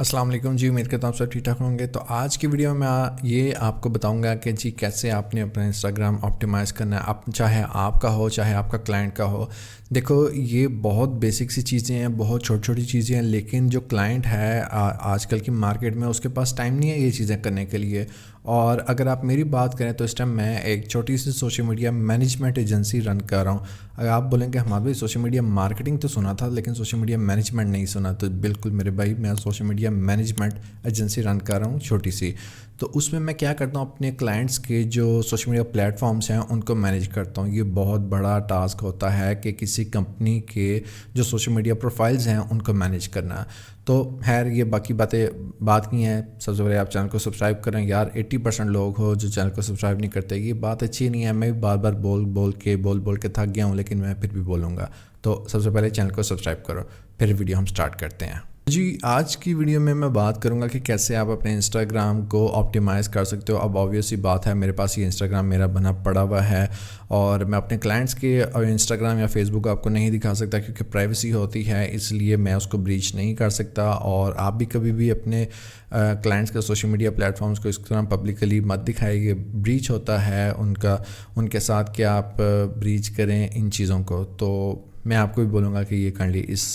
السلام علیکم جی، امید کرتا ہوں سب ٹھیک ٹھاک ہوں گے۔ تو آج کی ویڈیو میں یہ آپ کو بتاؤں گا کہ جی کیسے آپ نے اپنا انسٹاگرام آپٹیمائز کرنا ہے، چاہے آپ کا ہو چاہے آپ کا کلائنٹ کا ہو۔ دیکھو یہ بہت بیسک سی چیزیں ہیں، بہت چھوٹی چھوٹی چیزیں ہیں، لیکن جو کلائنٹ ہے آج کل کی مارکیٹ میں اس کے پاس ٹائم نہیں ہے یہ چیزیں کرنے کے لیے۔ اور اگر آپ میری بات کریں تو اس ٹائم میں ایک چھوٹی سی سوشل میڈیا مینجمنٹ ایجنسی رن کر رہا ہوں۔ اگر آپ بولیں کہ ہمارے بھائی سوشل میڈیا مارکیٹنگ تو سنا تھا لیکن سوشل میڈیا مینجمنٹ نہیں سنا، تو بالکل میرے بھائی میں سوشل میڈیا مینجمنٹ ایجنسی رن کر رہا ہوں چھوٹی سی۔ تو اس میں میں کیا کرتا ہوں، اپنے کلائنٹس کے جو سوشل میڈیا پلیٹ فارمز ہیں ان کو مینیج کرتا ہوں۔ یہ بہت بڑا ٹاسک ہوتا ہے کہ کسی کمپنی کے جو سوشل میڈیا پروفائلز ہیں ان کو مینیج کرنا۔ تو خیر یہ باقی بات کی ہیں، سب سے پہلے آپ چینل کو سبسکرائب کریں یار۔ 80% لوگ ہو جو چینل کو سبسکرائب نہیں کرتے، یہ بات اچھی نہیں ہے۔ میں بھی بار بار بول کے تھک گیا ہوں، لیکن میں پھر بھی بولوں گا۔ تو سب سے پہلے چینل کو سبسکرائب کرو، پھر ویڈیو ہم سٹارٹ کرتے ہیں۔ جی آج کی ویڈیو میں بات کروں گا کہ کیسے آپ اپنے انسٹاگرام کو آپٹیمائز کر سکتے ہو۔ اب آبویس سی بات ہے، میرے پاس یہ انسٹاگرام میرا بنا پڑا ہوا ہے اور میں اپنے کلائنٹس کے انسٹاگرام یا فیس بک آپ کو نہیں دکھا سکتا کیونکہ پرائیویسی ہوتی ہے، اس لیے میں اس کو بریچ نہیں کر سکتا۔ اور آپ بھی کبھی بھی اپنے کلائنٹس کے سوشل میڈیا پلیٹ فارمز کو اس طرح پبلکلی مت دکھائیے، بریچ ہوتا ہے ان کے ساتھ کہ آپ بریچ کریں ان چیزوں کو۔ تو میں آپ کو بھی بولوں گا کہ یہ کائنڈلی اس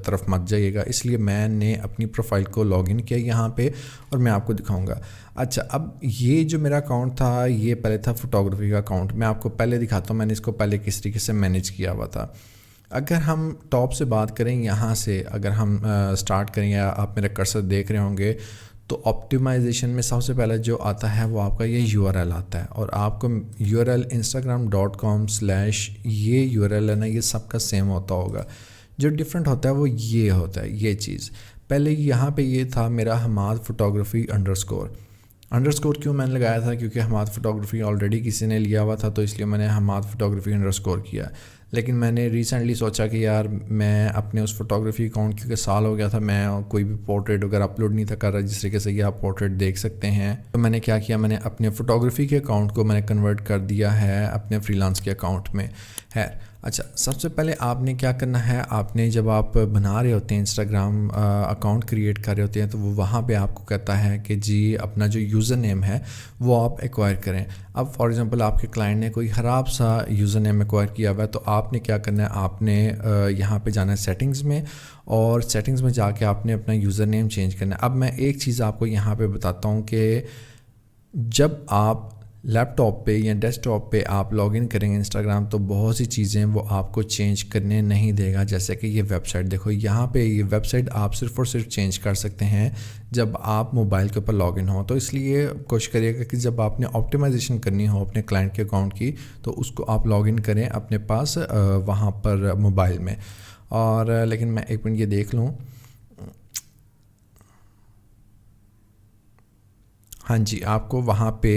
طرف مت جائیے گا، اس لیے میں نے اپنی پروفائل کو لاگ ان کیا یہاں پہ اور میں آپ کو دکھاؤں گا۔ اچھا، اب یہ جو میرا اکاؤنٹ تھا یہ پہلے تھا فوٹوگرافی کا اکاؤنٹ۔ میں آپ کو پہلے دکھاتا ہوں میں نے اس کو پہلے کس طریقے سے مینیج کیا ہوا تھا۔ اگر ہم ٹاپ سے بات کریں، یہاں سے اگر ہم سٹارٹ کریں، یا آپ میرا کرسر دیکھ رہے ہوں گے، تو آپٹیمائزیشن میں سب سے پہلے جو آتا ہے وہ آپ کا یہ URL آتا ہے، اور آپ کو URL instagram.com/ یہ URL ہے نا، یہ سب کا سیم ہوتا ہوگا۔ جو ڈفرینٹ ہوتا ہے وہ یہ ہوتا ہے، یہ چیز پہلے یہاں پہ یہ تھا میرا حماد فوٹوگرافی انڈرسکور کیوں میں نے لگایا تھا، کیونکہ حماد فوٹوگرافی آلریڈی کسی نے لیا ہوا تھا، تو اس لیے میں نے حماد فوٹوگرافی انڈرسکور کیا۔ لیکن میں نے ریسنٹلی سوچا کہ یار میں اپنے اس فوٹوگرافی اکاؤنٹ، کیونکہ سال ہو گیا تھا میں کوئی بھی پورٹریٹ وغیرہ اپلوڈ نہیں تھا کر رہا جس طریقے سے یہ آپ پورٹریٹ دیکھ سکتے ہیں، تو میں نے کیا کیا، میں نے اپنے فوٹوگرافی کے اکاؤنٹ کو میں نے کنورٹ کر دیا ہے اپنے فری لانس کے اکاؤنٹ میں ہے۔ اچھا، سب سے پہلے آپ نے کیا کرنا ہے، آپ نے جب آپ بنا رہے ہوتے ہیں انسٹاگرام اکاؤنٹ کریٹ کر رہے ہوتے ہیں، تو وہ وہاں پہ آپ کو کہتا ہے کہ جی اپنا جو یوزر نیم ہے وہ آپ ایکوائر کریں۔ اب فار ایگزامپل آپ کے کلائنٹ نے کوئی خراب سا یوزر نیم ایکوائر کیا ہوا ہے، تو آپ نے کیا کرنا ہے، آپ نے یہاں پہ جانا ہے سیٹنگز میں، اور سیٹنگز میں جا کے آپ نے اپنا یوزر نیم چینج کرنا ہے۔ اب میں ایک چیز آپ کو یہاں پہ بتاتا ہوں کہ جب آپ لیپ ٹاپ پہ یا ڈیسک ٹاپ پہ آپ لاگ ان کریں گے انسٹاگرام، تو بہت سی چیزیں وہ آپ کو چینج کرنے نہیں دے گا، جیسے کہ یہ ویب سائٹ دیکھو، یہاں پہ یہ ویب سائٹ آپ صرف اور صرف چینج کر سکتے ہیں جب آپ موبائل کے اوپر لاگ ان ہو۔ تو اس لیے کوشش کریے گا کہ جب آپ نے آپٹیمائزیشن کرنی ہو اپنے کلائنٹ کے اکاؤنٹ کی، تو اس کو آپ لاگ ان کریں اپنے پاس وہاں پر موبائل میں۔ اور لیکن میں ایک منٹ یہ دیکھ لوں، ہاں جی، آپ کو وہاں پہ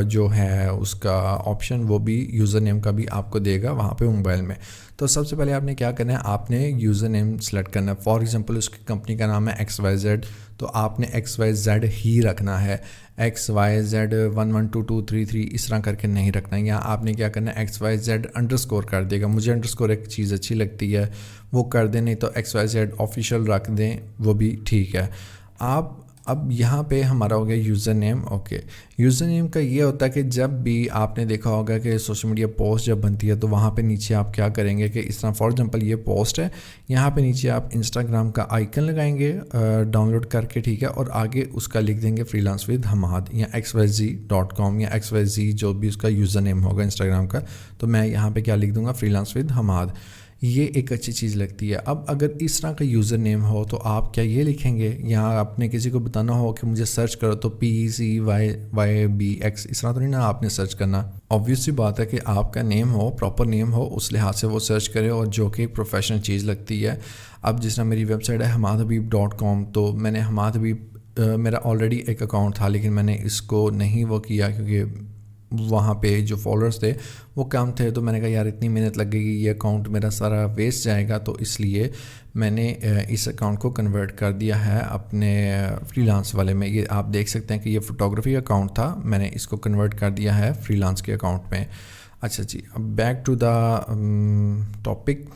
جو ہے اس کا آپشن وہ بھی یوزر نیم کا بھی آپ کو دے گا وہاں پہ موبائل میں۔ تو سب سے پہلے آپ نے کیا کرنا ہے، آپ نے یوزر نیم سلیکٹ کرنا ہے۔ فار ایگزامپل اس کی کمپنی کا نام ہے XYZ، تو آپ نے XYZ ہی رکھنا ہے، XYZ 112233 اس طرح کر کے نہیں رکھنا ہے۔ یا آپ نے کیا کرنا ہے، XYZ انڈرسکور کر دے گا، مجھے انڈرسکور ایک چیز اچھی لگتی ہے وہ کر دیں، نہیں تو XYZ آفیشیل رکھ دیں، وہ بھی ٹھیک ہے۔ آپ اب یہاں پہ ہمارا ہو گیا user name. Okay, user name کا یہ ہوتا ہے کہ جب بھی آپ نے دیکھا ہوگا کہ سوشل میڈیا پوسٹ جب بنتی ہے تو وہاں پہ نیچے آپ کیا کریں گے کہ اس طرح فار ایگزامپل یہ پوسٹ ہے، یہاں پہ نیچے آپ انسٹاگرام کا آئیکن لگائیں گے ڈاؤن لوڈ کر کے، ٹھیک ہے، اور آگے اس کا لکھ دیں گے فری لانس ود حماد یا xyz.com یا xyz جو بھی اس کا یوزر نیم ہوگا انسٹاگرام کا، تو میں یہاں پہ کیا لکھ دوں گا، فری لانس ود حماد۔ یہ ایک اچھی چیز لگتی ہے۔ اب اگر اس طرح کا یوزر نیم ہو تو آپ کیا یہ لکھیں گے، یہاں آپ نے کسی کو بتانا ہو کہ مجھے سرچ کرو تو PCYYBX اس طرح تو نہیں نا آپ نے سرچ کرنا۔ آبویس سی بات ہے کہ آپ کا نیم ہو، پراپر نیم ہو، اس لحاظ سے وہ سرچ کرے، اور جو کہ ایک پروفیشنل چیز لگتی ہے۔ اب جس طرح میری ویب سائٹ ہے hamadhabib.com، تو میں نے حماد حبیب میرا آلریڈی ایک اکاؤنٹ تھا، لیکن میں نے اس کو نہیں وہ کیا کیونکہ وہاں پہ جو فالوورز تھے وہ کم تھے، تو میں نے کہا یار اتنی محنت لگے گی، یہ اکاؤنٹ میرا سارا ویسٹ جائے گا، تو اس لیے میں نے اس اکاؤنٹ کو کنورٹ کر دیا ہے اپنے فری لانس والے میں۔ یہ آپ دیکھ سکتے ہیں کہ یہ فوٹوگرافی اکاؤنٹ تھا، میں نے اس کو کنورٹ کر دیا ہے فری لانس کے اکاؤنٹ میں۔ اچھا جی، اب بیک ٹو دا ٹاپک،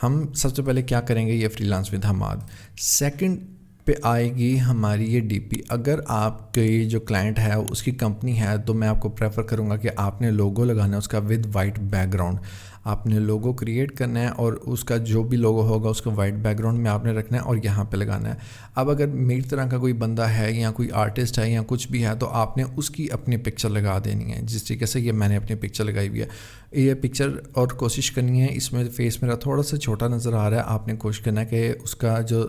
ہم سب سے پہلے کیا کریں گے، یہ free lance with Hammad. Second پہ آئے گی ہماری یہ ڈی پی. اگر آپ کے جو کلائنٹ ہے اس کی کمپنی ہے تو میں آپ کو پریفر کروں گا کہ آپ نے لوگو لگانا ہے اس کا ود وائٹ بیک گراؤنڈ. آپ نے لوگو کریٹ کرنا ہے اور اس کا جو بھی لوگو ہوگا اس کو وائٹ بیک گراؤنڈ میں آپ نے رکھنا ہے اور یہاں پہ لگانا ہے. اب اگر میری طرح کا کوئی بندہ ہے یا کوئی آرٹسٹ ہے یا کچھ بھی ہے تو آپ نے اس کی اپنی پکچر لگا دینی ہے. جس طریقے سے یہ میں نے اپنی پکچر لگائی ہوئی ہے. یہ پکچر اور کوشش کرنی ہے, اس میں فیس میرا تھوڑا سا چھوٹا نظر آ رہا ہے, آپ نے کوشش کرنا ہے کہ اس کا جو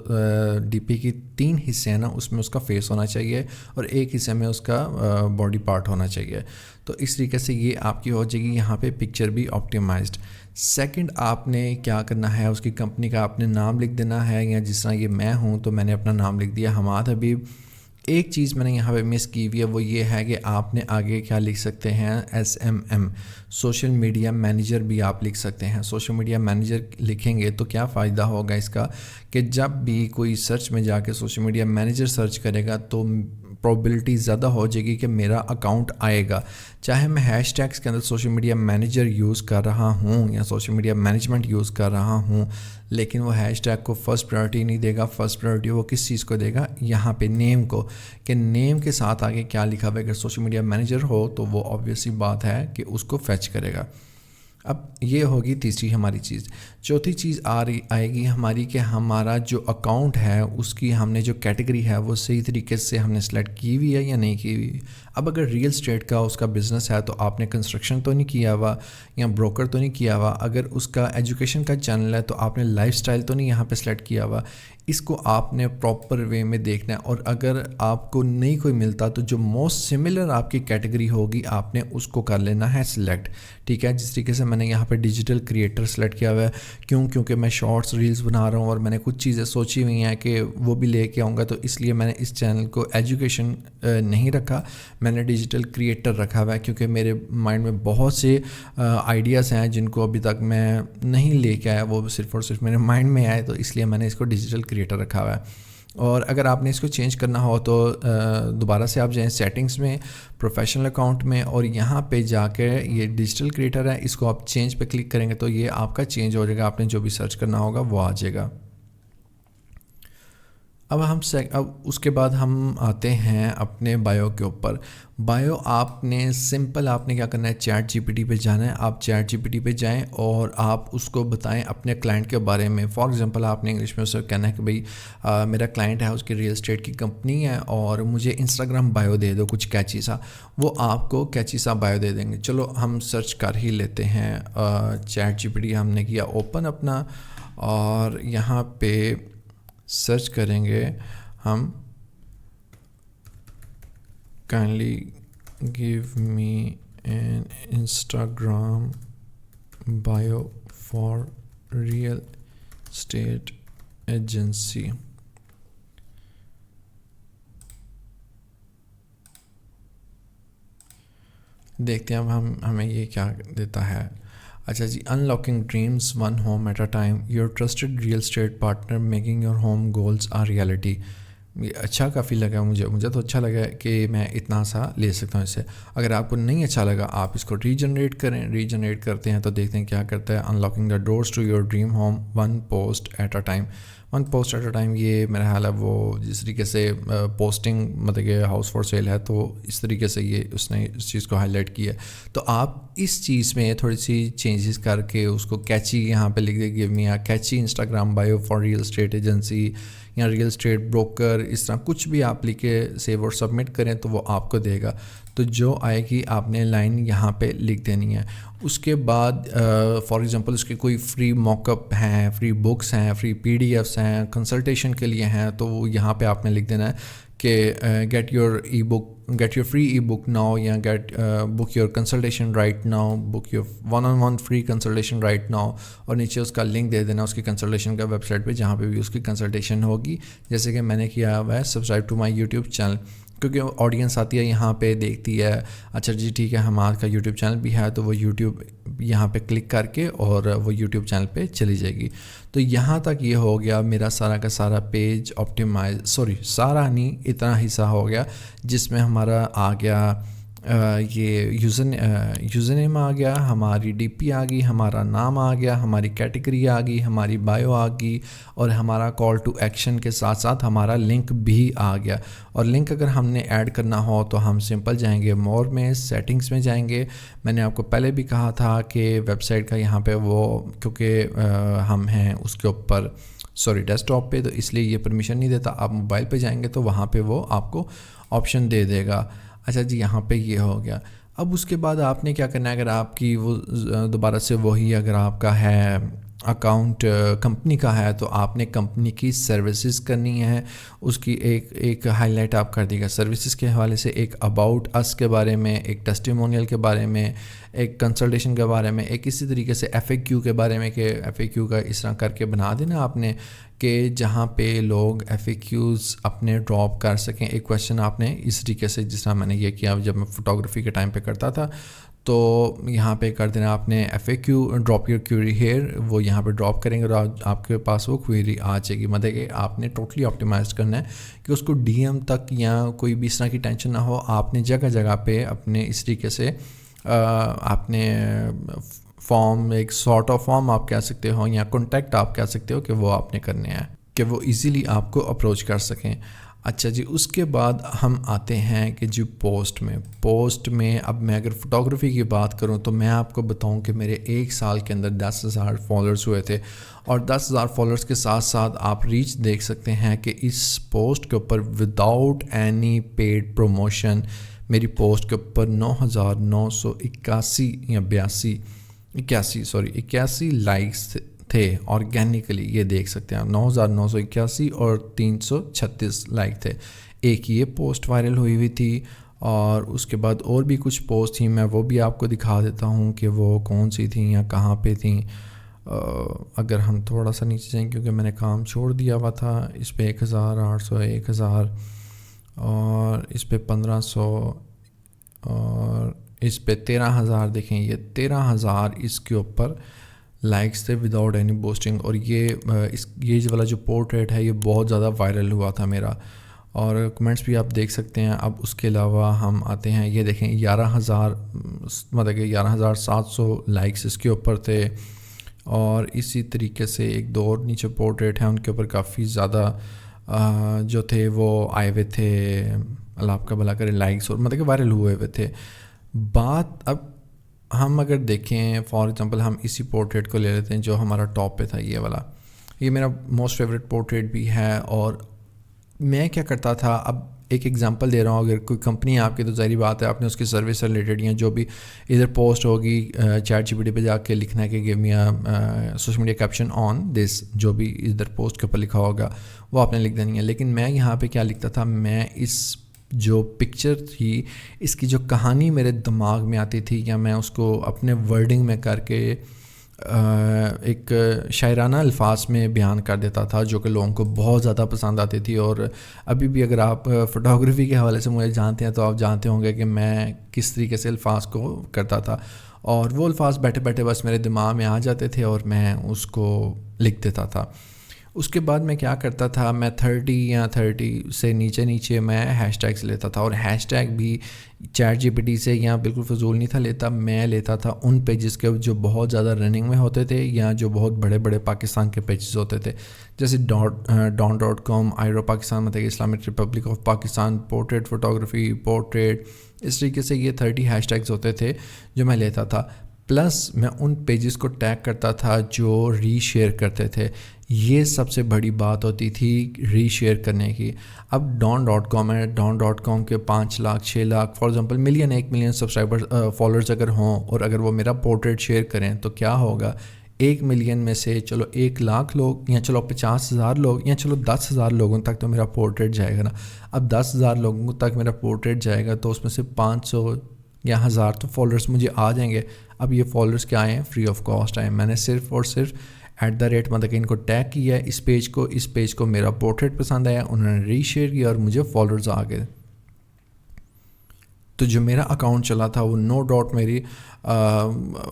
ڈی پی کی 3 حصے ہیں نا اس میں اس کا فیس ہونا چاہیے اور ایک حصے میں اس کا باڈی پارٹ ہونا چاہیے. تو اس طریقے سے یہ آپ کی ہو جائے گی یہاں پہ پکچر بھی آپٹیمائزڈ. سیکنڈ, آپ نے کیا کرنا ہے, اس کی کمپنی کا آپ نے نام لکھ دینا ہے, یا جس طرح یہ میں ہوں تو میں نے اپنا نام لکھ دیا حماد حبیب. ایک چیز میں نے یہاں پہ مس کی ہوئی ہے, وہ یہ ہے کہ آپ نے آگے کیا لکھ سکتے ہیں, SMM سوشل میڈیا مینیجر بھی آپ لکھ سکتے ہیں. سوشل میڈیا مینیجر لکھیں گے تو کیا فائدہ ہوگا اس کا, کہ جب بھی کوئی سرچ میں جا کے سوشل میڈیا مینیجر سرچ کرے گا تو پروبیلٹی زیادہ ہو جائے گی کہ میرا اکاؤنٹ آئے گا. چاہے میں ہیش ٹیگس کے اندر سوشل میڈیا مینیجر یوز کر رہا ہوں یا سوشل میڈیا مینجمنٹ یوز کر رہا ہوں, لیکن وہ ہیش ٹیگ کو فرسٹ پرائرٹی نہیں دے گا. فرسٹ پرائرٹی وہ کس چیز کو دے گا, یہاں پہ نیم کو, کہ نیم کے ساتھ آگے کیا لکھا ہوا ہے. اگر سوشل میڈیا مینیجر ہو تو وہ آبویسلی بات ہے کہ اس کو فیچ کرے گا. اب یہ ہوگی تیسری ہماری چیز. چوتھی چیز آئے گی ہماری کہ ہمارا جو اکاؤنٹ ہے اس کی ہم نے جو کیٹیگری ہے وہ صحیح طریقے سے ہم نے سلیکٹ کی ہوئی ہے یا نہیں کی ہوئی. اب اگر ریئل اسٹیٹ کا اس کا بزنس ہے تو آپ نے کنسٹرکشن تو نہیں کیا ہوا یا بروکر تو نہیں کیا ہوا. اگر اس کا ایجوکیشن کا چینل ہے تو آپ نے لائف سٹائل تو نہیں یہاں پہ سلیکٹ کیا ہوا. اس کو آپ نے پراپر وے میں دیکھنا ہے, اور اگر آپ کو نہیں کوئی ملتا تو جو موسٹ سملر آپ کی کیٹیگری ہوگی آپ نے اس کو کر لینا ہے سلیکٹ. ٹھیک ہے, جس طریقے سے میں نے یہاں پہ ڈیجیٹل کریٹر سلیکٹ کیا ہوا ہے. کیونکہ میں شارٹس ریلز بنا رہا ہوں اور میں نے کچھ چیزیں سوچی ہوئی ہیں کہ وہ بھی لے کے آؤں گا, تو اس لیے میں نے اس چینل کو ایجوکیشن نہیں رکھا, میں نے ڈیجیٹل کریٹر رکھا ہوا ہے. کیونکہ میرے مائنڈ میں بہت سے آئیڈیاز ہیں جن کو ابھی تک میں نہیں لے کے آیا, وہ صرف اور صرف میرے مائنڈ میں آئے, تو اس لیے میں نے اس کو ڈیجیٹل کریٹر رکھا ہوا ہے. اور اگر آپ نے اس کو چینج کرنا ہو تو دوبارہ سے آپ جائیں سیٹنگز میں, پروفیشنل اکاؤنٹ میں, اور یہاں پہ جا کے یہ ڈیجیٹل کریٹر ہے اس کو آپ چینج پہ کلک کریں گے تو یہ آپ کا چینج ہو جائے گا. آپ نے جو بھی سرچ کرنا ہوگا وہ آ جائے گا. اب اس کے بعد ہم آتے ہیں اپنے بایو کے اوپر. بایو آپ نے سمپل آپ نے کیا کرنا ہے, چیٹ جی پی ٹی پہ جانا ہے. آپ چیٹ جی پی ٹی پہ جائیں اور آپ اس کو بتائیں اپنے کلائنٹ کے بارے میں. فار ایگزامپل آپ نے انگلش میں اسے کہنا ہے کہ بھئی میرا کلائنٹ ہے, اس کی ریئل اسٹیٹ کی کمپنی ہے اور مجھے انسٹاگرام بایو دے دو کچھ کیچی سا. وہ آپ کو کیچی سا بایو دے دیں گے. چلو ہم سرچ کر ہی لیتے ہیں. چیٹ جی پی ٹی ہم نے کیا اوپن اپنا, اور یہاں پہ سرچ کریں گے ہم kindly give me an Instagram bio for real estate agency. دیکھتے ہیں اب ہمیں یہ کیا دیتا ہے. اچھا جی, unlocking dreams one home at a time, your trusted real estate partner making your home goals are reality. اچھا کافی لگا مجھے تو اچھا لگا کہ میں اتنا سا لے سکتا ہوں اس سے. اگر آپ کو نہیں اچھا لگا آپ اس کو ریجنریٹ کرتے ہیں تو دیکھتے ہیں کیا کرتا ہے. Unlocking the doors to your dream home one post at a time. One post at a time یہ میرا خیال ہے وہ جس طریقے سے پوسٹنگ مطلب کہ ہاؤس فار سیل ہے تو اس طریقے سے یہ اس نے اس چیز کو ہائی لائٹ کیا ہے. تو آپ اس چیز میں تھوڑی سی چینجز کر کے اس کو کیچی یہاں پہ لکھ دے give me catchy Instagram bio for real estate agency یا ریئل اسٹیٹ بروکر, اس طرح کچھ بھی آپ لکھ کے سیو اور سبمٹ کریں تو وہ آپ کو دے گا. تو جو آئے گی آپ نے لائن یہاں پہ لکھ دینی ہے. اس کے بعد فار ایگزامپل اس کے کوئی فری موک اپ ہیں, فری بکس ہیں, فری پی ڈی ایفس ہیں, کنسلٹیشن کے لیے ہیں, تو وہ یہاں پہ آپ نے لکھ دینا ہے کہ get your free ebook now, یا get book your consultation right now, book your 1-on-1 free consultation right now, اور نیچے اس کا لنک دے دینا اس کی کنسلٹیشن کا ویب سائٹ پہ جہاں پہ بھی اس کی کنسلٹیشن ہوگی. جیسے کہ میں نے کیا ہوا ہے subscribe to my YouTube channel, کیونکہ آڈینس آتی ہے یہاں پہ دیکھتی ہے اچھا جی ٹھیک ہے ہمارا کا یوٹیوب چینل بھی ہے, تو وہ یوٹیوب یہاں پہ کلک کر کے اور وہ یوٹیوب چینل پہ چلی جائے گی. تو یہاں تک یہ ہو گیا میرا سارا کا سارا پیج آپٹیمائز, سارا نہیں اتنا حصہ ہو گیا جس میں ہمارا آ گیا یہ یوزر نیم آ گیا، ہماری ڈی پی آ گئی، ہمارا نام آ گیا، ہماری کیٹیگری آ گئی، ہماری بایو آ گئی، اور ہمارا کال ٹو ایکشن کے ساتھ ساتھ ہمارا لنک بھی آ گیا۔ اور لنک اگر ہم نے ایڈ کرنا ہو تو ہم سمپل جائیں گے مور میں، سیٹنگز میں جائیں گے۔ میں نے آپ کو پہلے بھی کہا تھا کہ ویب سائٹ کا یہاں پہ وہ کیونکہ ہم ہیں اس کے اوپر ڈیسک ٹاپ پہ، تو اس لیے یہ پرمیشن نہیں دیتا۔ آپ موبائل پہ جائیں گے تو وہاں پہ وہ آپ کو آپشن دے دے گا۔ اچھا جی، یہاں پہ یہ ہو گیا۔ اب اس کے بعد آپ نے کیا کرنا ہے، اگر آپ کی وہ دوبارہ سے وہی اگر آپ کا ہے اکاؤنٹ کمپنی کا ہے تو آپ نے کمپنی کی سروسز کرنی ہے، اس کی ایک ہائی لائٹ آپ کر دیے گا سروسز کے حوالے سے، ایک اباؤٹ اس کے بارے میں، ایک ٹیسٹیمونیل کے بارے میں، ایک کنسلٹیشن کے بارے میں، ایک اسی طریقے سے ایف اے کیو کے بارے میں کہ ایف اے کیو کا اس طرح کر کے بنا دینا آپ نے کہ جہاں پہ لوگ ایف اے کیوز اپنے ڈراپ کر سکیں۔ ایک کویشچن آپ نے اس طریقے سے جس طرح میں نے یہ کیا جب میں فوٹوگرافی کے ٹائم پہ کرتا تھا، تو یہاں پہ کر دینا آپ نے F A Q drop your query here, وہ یہاں پہ ڈراپ کریں گے اور آپ کے پاس وہ کوئری آ جائے گی۔ مطلب کہ آپ نے ٹوٹلی آپٹیمائز کرنا ہے کہ اس کو ڈی ایم تک یا کوئی بھی اس طرح کی ٹینشن نہ ہو۔ آپ نے جگہ جگہ پہ اپنے اس طریقے سے آپ نے فارم، ایک سارٹ آف فارم آپ کہہ سکتے ہو یا کانٹیکٹ آپ کہہ سکتے ہو کہ وہ آپ نے کرنے ہیں کہ وہ ایزیلی آپ کو اپروچ کر سکیں۔ اچھا جی، اس کے بعد ہم آتے ہیں کہ جی پوسٹ میں اب میں اگر فوٹوگرافی کی بات کروں تو میں آپ کو بتاؤں کہ میرے ایک سال کے اندر 10,000 فالوورز ہوئے تھے، اور 10,000 فالوورز کے ساتھ ساتھ آپ ریچ دیکھ سکتے ہیں کہ اس پوسٹ کے اوپر وداؤٹ اینی پیڈ پروموشن میری پوسٹ کے اوپر 9,981 یا 81 لائکس تھے آرگینکلی۔ یہ دیکھ سکتے ہیں آپ 9,981 اور 336 لائک تھے۔ ایک یہ پوسٹ وائرل ہوئی تھی، اور اس کے بعد اور بھی کچھ پوسٹ تھیں، میں وہ بھی آپ کو دکھا دیتا ہوں کہ وہ کون سی تھیں یا کہاں پہ تھیں۔ اگر ہم تھوڑا سا نیچے جائیں کیونکہ میں نے کام چھوڑ دیا ہوا تھا، اس پہ 1,800، 1,000 اور اس پہ 1,500 اور اس پہ 13,000۔ دیکھیں یہ 13,000 اس کے اوپر لائکس تھے وداؤٹ اینی بوسٹنگ، اور یہ والا جو پورٹریٹ ہے یہ بہت زیادہ وائرل ہوا تھا میرا، اور کمنٹس بھی آپ دیکھ سکتے ہیں۔ اب اس کے علاوہ ہم آتے ہیں، یہ دیکھیں 11,000 مطلب کہ 11,700 لائکس اس کے اوپر تھے، اور اسی طریقے سے ایک دو اور نیچے پورٹریٹ ہیں ان کے اوپر کافی زیادہ جو تھے وہ آئے ہوئے تھے، اللہ آپ کا بھلا کرے، لائکس اور مطلب کہ وائرل ہوئے تھے۔ بات اب ہم اگر دیکھیں فار ایگزامپل ہم اسی پورٹریٹ کو لے لیتے ہیں جو ہمارا ٹاپ پہ تھا، یہ والا، یہ میرا موسٹ فیوریٹ پورٹریٹ بھی ہے۔ اور میں کیا کرتا تھا، اب ایک ایگزامپل دے رہا ہوں، اگر کوئی کمپنی آپ کی تو ظاہری بات ہے آپ نے اس کی سروس سے ریلیٹڈ یا جو بھی ادھر پوسٹ ہوگی چیٹ جی پی ٹی پہ جا کے لکھنا ہے کہ گیو می سوشل میڈیا کیپشن آن دس، جو بھی ادھر پوسٹ کے اوپر لکھا ہوگا وہ آپ نے لکھ دینی ہے۔ لیکن میں یہاں پہ کیا لکھتا تھا، میں اس جو پکچر تھی اس کی جو کہانی میرے دماغ میں آتی تھی یا میں اس کو اپنے ورڈنگ میں کر کے ایک شاعرانہ الفاظ میں بیان کر دیتا تھا، جو کہ لوگوں کو بہت زیادہ پسند آتی تھی۔ اور ابھی بھی اگر آپ فوٹوگرافی کے حوالے سے مجھے جانتے ہیں تو آپ جانتے ہوں گے کہ میں کس طریقے سے الفاظ کو کرتا تھا، اور وہ الفاظ بیٹھے بیٹھے بس میرے دماغ میں آ جاتے تھے اور میں اس کو لکھ دیتا تھا۔ اس کے بعد میں کیا کرتا تھا، میں 30 سے نیچے میں ہیش ٹیگس لیتا تھا، اور ہیش ٹیگ بھی چیٹ جی پی ٹی سے یا بالکل فضول نہیں تھا لیتا، میں لیتا تھا ان پیجز کے جو بہت زیادہ رننگ میں ہوتے تھے یا جو بہت بڑے بڑے پاکستان کے پیجز ہوتے تھے، جیسے ڈان.com، آئرو پاکستان، مطلب Islamic Republic of Pakistan, portrait photography, portrait, اس طریقے سے یہ 30 ہیش ٹیگز ہوتے تھے جو میں لیتا تھا۔ پلس میں ان پیجز کو ٹیگ کرتا تھا جو ری شیئر کرتے تھے، یہ سب سے بڑی بات ہوتی تھی ری شیئر کرنے کی۔ اب ڈان.com ہے، ڈان.com کے 5 lakh 6 lakh for example 1 million subscriber followers اگر ہوں، اور اگر وہ میرا پورٹریٹ شیئر کریں تو کیا ہوگا، 1 ملین میں سے چلو 1 لاکھ لوگ یا چلو 50,000 لوگ یا چلو 10,000 لوگوں تک تو میرا پورٹریٹ جائے گا نا۔ اب 10,000 لوگوں تک میرا پورٹریٹ جائے گا تو اس میں سے 500 یا 1000 تو فالوورز مجھے آ جائیں گے۔ اب یہ فالوورز کیا آئے ہیں، فری آف کاسٹ آئے ہیں۔ میں نے صرف اور صرف @ مطلب کہ ان کو ٹیگ کیا ہے اس پیج کو میرا پورٹریٹ پسند آیا، انہوں نے ری شیئر کیا اور مجھے فالوورز آ گئے۔ تو جو میرا اکاؤنٹ چلا تھا وہ نو ڈاؤٹ میری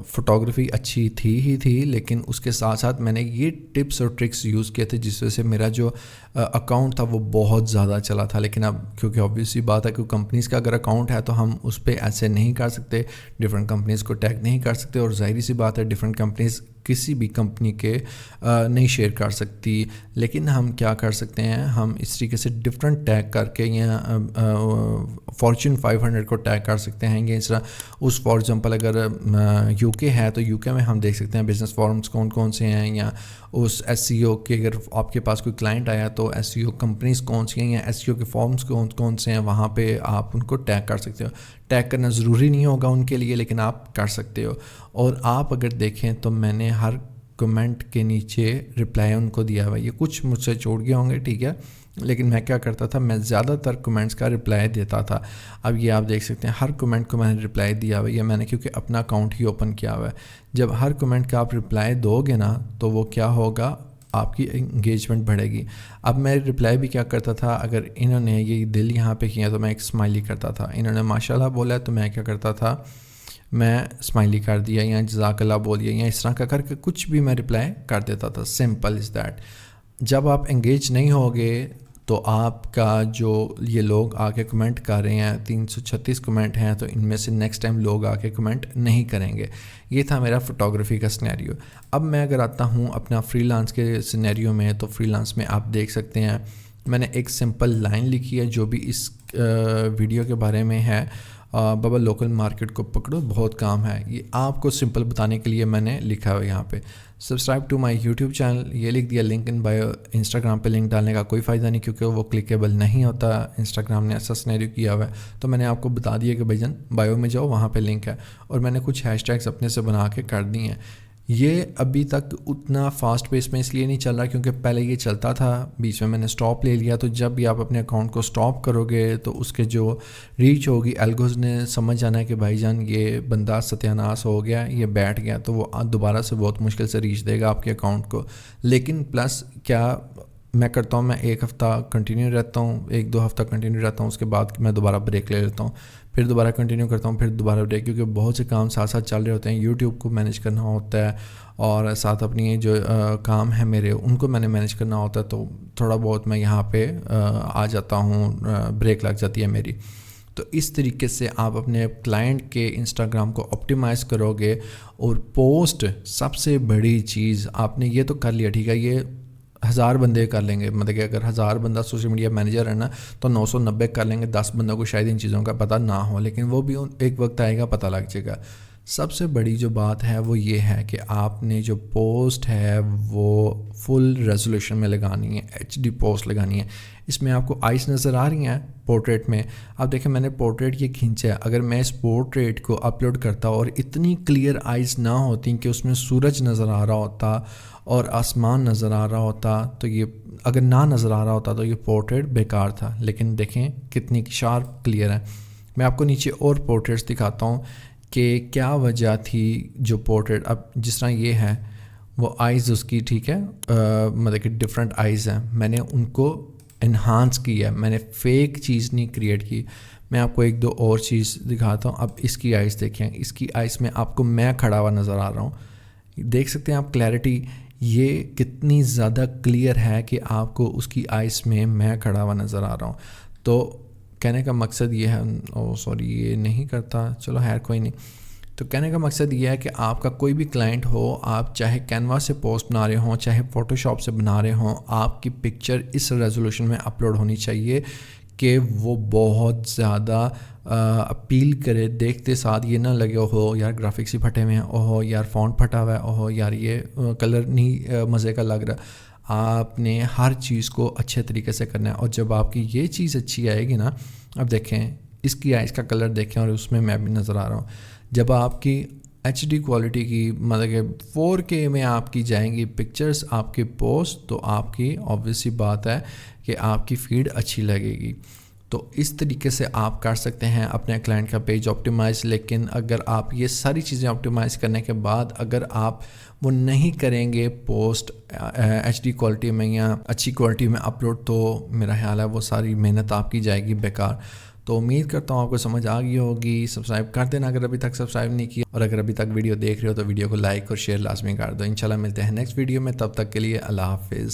فوٹوگرافی اچھی تھی لیکن اس کے ساتھ ساتھ میں نے یہ ٹپس اور ٹرکس یوز کیے تھے جس وجہ سے میرا جو اکاؤنٹ تھا وہ بہت زیادہ چلا تھا. لیکن اب کیونکہ آبویسلی بات ہے کہ کمپنیز کا اگر اکاؤنٹ ہے تو ہم اس پہ ایسے نہیں کر سکتے, ڈفرینٹ کمپنیز کو ٹیگ نہیں کر سکتے, اور ظاہری سی بات ہے ڈفرینٹ کمپنیز کسی بھی کمپنی کے نہیں شیئر کر سکتی. لیکن ہم کیا کر سکتے ہیں, ہم اس طریقے سے ڈفرینٹ ٹیگ کر کے یا فارچون 500 کو ٹیگ کر سکتے ہیں. یا اس طرح اس فار ایگزامپل اگر یو کے ہے تو یو کے میں ہم دیکھ سکتے ہیں بزنس فورمز کون سے ہیں, یا اس ایس سی او کے اگر آپ کے پاس کوئی کلائنٹ آیا تو ایس سی او کمپنیز کون سی ہیں یا ایس سی او کے فارمز کون سے ہیں, وہاں پہ آپ ان کو ٹیگ کر سکتے ہو. ٹیگ کرنا ضروری نہیں ہوگا ان کے لیے لیکن آپ کر سکتے ہو. اور آپ اگر دیکھیں تو میں نے ہر کمنٹ کے نیچے رپلائی ان کو دیا ہوا ہے. یہ کچھ مجھ سے چھوڑ گیا ہوں گے, ٹھیک ہے, لیکن میں کیا کرتا تھا, میں زیادہ تر کمنٹس کا رپلائی دیتا تھا. اب یہ آپ دیکھ سکتے ہیں ہر کمنٹ کو میں نے رپلائی دیا ہوا ہے. یہ میں نے کیونکہ اپنا اکاؤنٹ ہی اوپن کیا ہوا ہے. جب ہر کمنٹ کا آپ رپلائی دو گے نا تو وہ کیا ہوگا, آپ کی انگیجمنٹ بڑھے گی. اب میں رپلائی بھی کیا کرتا تھا, اگر انہوں نے یہ دل یہاں پہ کیا تو میں ایک اسمائلی کرتا تھا. انہوں نے ماشاءاللہ بولا تو میں کیا کرتا تھا, میں اسمائلی کر دیا یا جزاک اللہ بولیے یا اس طرح کا کر کے کچھ بھی میں رپلائی کر دیتا تھا. Simple is that. جب آپ انگیج نہیں ہوگے تو آپ کا جو یہ لوگ آ کے کمنٹ کر رہے ہیں 336 کمنٹ ہیں تو ان میں سے نیکسٹ ٹائم لوگ آ کے کمنٹ نہیں کریں گے. یہ تھا میرا فوٹوگرافی کا سنیریو. اب میں اگر آتا ہوں اپنا فری لانس کے سنیریو میں, تو فری لانس میں آپ دیکھ سکتے ہیں میں نے ایک سمپل لائن لکھی ہے جو بھی اس ویڈیو کے بارے میں ہے, بابا لوکل مارکیٹ کو پکڑو بہت کام ہے. یہ آپ کو سمپل بتانے کے لیے میں نے لکھا ہے یہاں پہ. Subscribe to my YouTube channel, یہ لکھ دیا لنک ان بایو. انسٹاگرام پہ لنک ڈالنے کا کوئی فائدہ نہیں کیونکہ وہ کلکیبل نہیں ہوتا. انسٹاگرام نے ایسا سنیریو کیا ہوا ہے, تو میں نے آپ کو بتا دیا کہ بھائی جان بایو میں جاؤ, وہاں پہ لنک ہے. اور میں نے کچھ ہیش ٹیگس اپنے سے بنا کے کر دی ہیں. یہ ابھی تک اتنا فاسٹ پیس میں اس لیے نہیں چل رہا کیونکہ پہلے یہ چلتا تھا, بیچ میں نے سٹاپ لے لیا. تو جب بھی آپ اپنے اکاؤنٹ کو سٹاپ کرو گے تو اس کے جو ریچ ہوگی, الگوز نے سمجھ جانا ہے کہ بھائی جان یہ بندہ ستیاناس ہو گیا, یہ بیٹھ گیا, تو وہ دوبارہ سے بہت مشکل سے ریچ دے گا آپ کے اکاؤنٹ کو. لیکن پلس کیا میں کرتا ہوں, میں ایک ہفتہ کنٹینیو رہتا ہوں, 1-2 ہفتہ کنٹینیو رہتا ہوں, اس کے بعد میں دوبارہ بریک لے لیتا ہوں, پھر دوبارہ کنٹینیو کرتا ہوں, پھر دوبارہ بریک, کیونکہ بہت سے کام ساتھ ساتھ چل رہے ہوتے ہیں. یوٹیوب کو مینیج کرنا ہوتا ہے اور ساتھ اپنی جو کام ہے میرے ان کو میں نے مینیج کرنا ہوتا ہے, تو تھوڑا بہت میں یہاں پہ آ جاتا ہوں, بریک لگ جاتی ہے میری. تو اس طریقے سے آپ اپنے کلائنٹ کے انسٹاگرام کو آپٹیمائز کرو گے. اور پوسٹ سب سے بڑی چیز, آپ نے یہ تو کر لیا ٹھیک ہے, یہ 1000 بندے کر لیں گے, مطلب کہ اگر 1000 بندہ سوشل میڈیا مینیجر ہے نا تو 990 کر لیں گے. 10 بندوں کو شاید ان چیزوں کا پتہ نہ ہو, لیکن وہ بھی ایک وقت آئے گا پتہ لگ جائے گا. سب سے بڑی جو بات ہے وہ یہ ہے کہ آپ نے جو پوسٹ ہے وہ فل ریزولوشن میں لگانی ہے, HD پوسٹ لگانی ہے. اس میں آپ کو آئیز نظر آ رہی ہیں پورٹریٹ میں, آپ دیکھیں میں نے پورٹریٹ یہ کھینچا ہے. اگر میں اس پورٹریٹ کو اپلوڈ کرتا اور اتنی کلیئر آئیز نہ ہوتی کہ اس میں سورج نظر آ رہا ہوتا اور آسمان نظر آ رہا ہوتا, تو یہ اگر نہ نظر آ رہا ہوتا تو یہ پورٹریٹ بیکار تھا. لیکن دیکھیں کتنی شارپ کلیئر ہے. میں آپ کو نیچے اور پورٹریٹس دکھاتا ہوں کہ کیا وجہ تھی جو پورٹریٹ. اب جس طرح یہ ہے وہ آئیز اس کی ٹھیک ہے, مطلب کہ ڈفرینٹ آئیز ہیں, میں نے ان کو انہانس کی ہے, میں نے فیک چیز نہیں کریٹ کی. میں آپ کو 1-2 اور چیز دکھاتا ہوں. اب اس کی آئیز دیکھیں, اس کی آئیز میں آپ کو میں کھڑا ہوا نظر آ رہا ہوں, دیکھ سکتے ہیں آپ کلیئرٹی, یہ کتنی زیادہ کلیئر ہے کہ آپ کو اس کی آئیز میں کھڑا ہوا نظر آ رہا ہوں. تو کہنے کا مقصد یہ ہے, سوری یہ نہیں کرتا, چلو خیر کوئی نہیں. تو کہنے کا مقصد یہ ہے کہ آپ کا کوئی بھی کلائنٹ ہو, آپ چاہے کینوا سے پوسٹ بنا رہے ہوں چاہے فوٹو شاپ سے بنا رہے ہوں, آپ کی پکچر اس ریزولوشن میں اپلوڈ ہونی چاہیے کہ وہ بہت زیادہ اپیل کرے. دیکھتے ساتھ یہ نہ لگے ہو یار گرافکس ہی پھٹے ہوئے ہیں, اوہو یار فونٹ پھٹا ہوا ہے, اوہو یار یہ کلر نہیں مزے کا لگ رہا. آپ نے ہر چیز کو اچھے طریقے سے کرنا ہے. اور جب آپ کی یہ چیز اچھی آئے گی نا, اب دیکھیں اس کی آئیز کا کلر دیکھیں اور اس میں بھی نظر آ رہا ہوں. جب آپ کی HD کوالٹی کی مطلب کہ 4K میں آپ کی جائیں گی پکچرز آپ کی پوسٹ, تو آپ کی obviously بات ہے کہ آپ کی فیڈ اچھی لگے گی. تو اس طریقے سے آپ کر سکتے ہیں اپنے کلائنٹ کا پیج آپٹیمائز. لیکن اگر آپ یہ ساری چیزیں آپٹیمائز کرنے کے بعد اگر آپ وہ نہیں کریں گے پوسٹ HD کوالٹی میں یا اچھی کوالٹی میں اپلوڈ, تو میرا خیال ہے وہ ساری محنت آپ کی جائے گی بیکار. تو امید کرتا ہوں آپ کو سمجھ آ گئی ہوگی. سبسکرائب کر دینا اگر ابھی تک سبسکرائب نہیں کیا, اور اگر ابھی تک ویڈیو دیکھ رہے ہو تو ویڈیو کو لائک اور شیئر لازمی کر دو. انشاءاللہ ملتے ہیں نیکسٹ ویڈیو میں, تب تک کے لیے اللہ حافظ.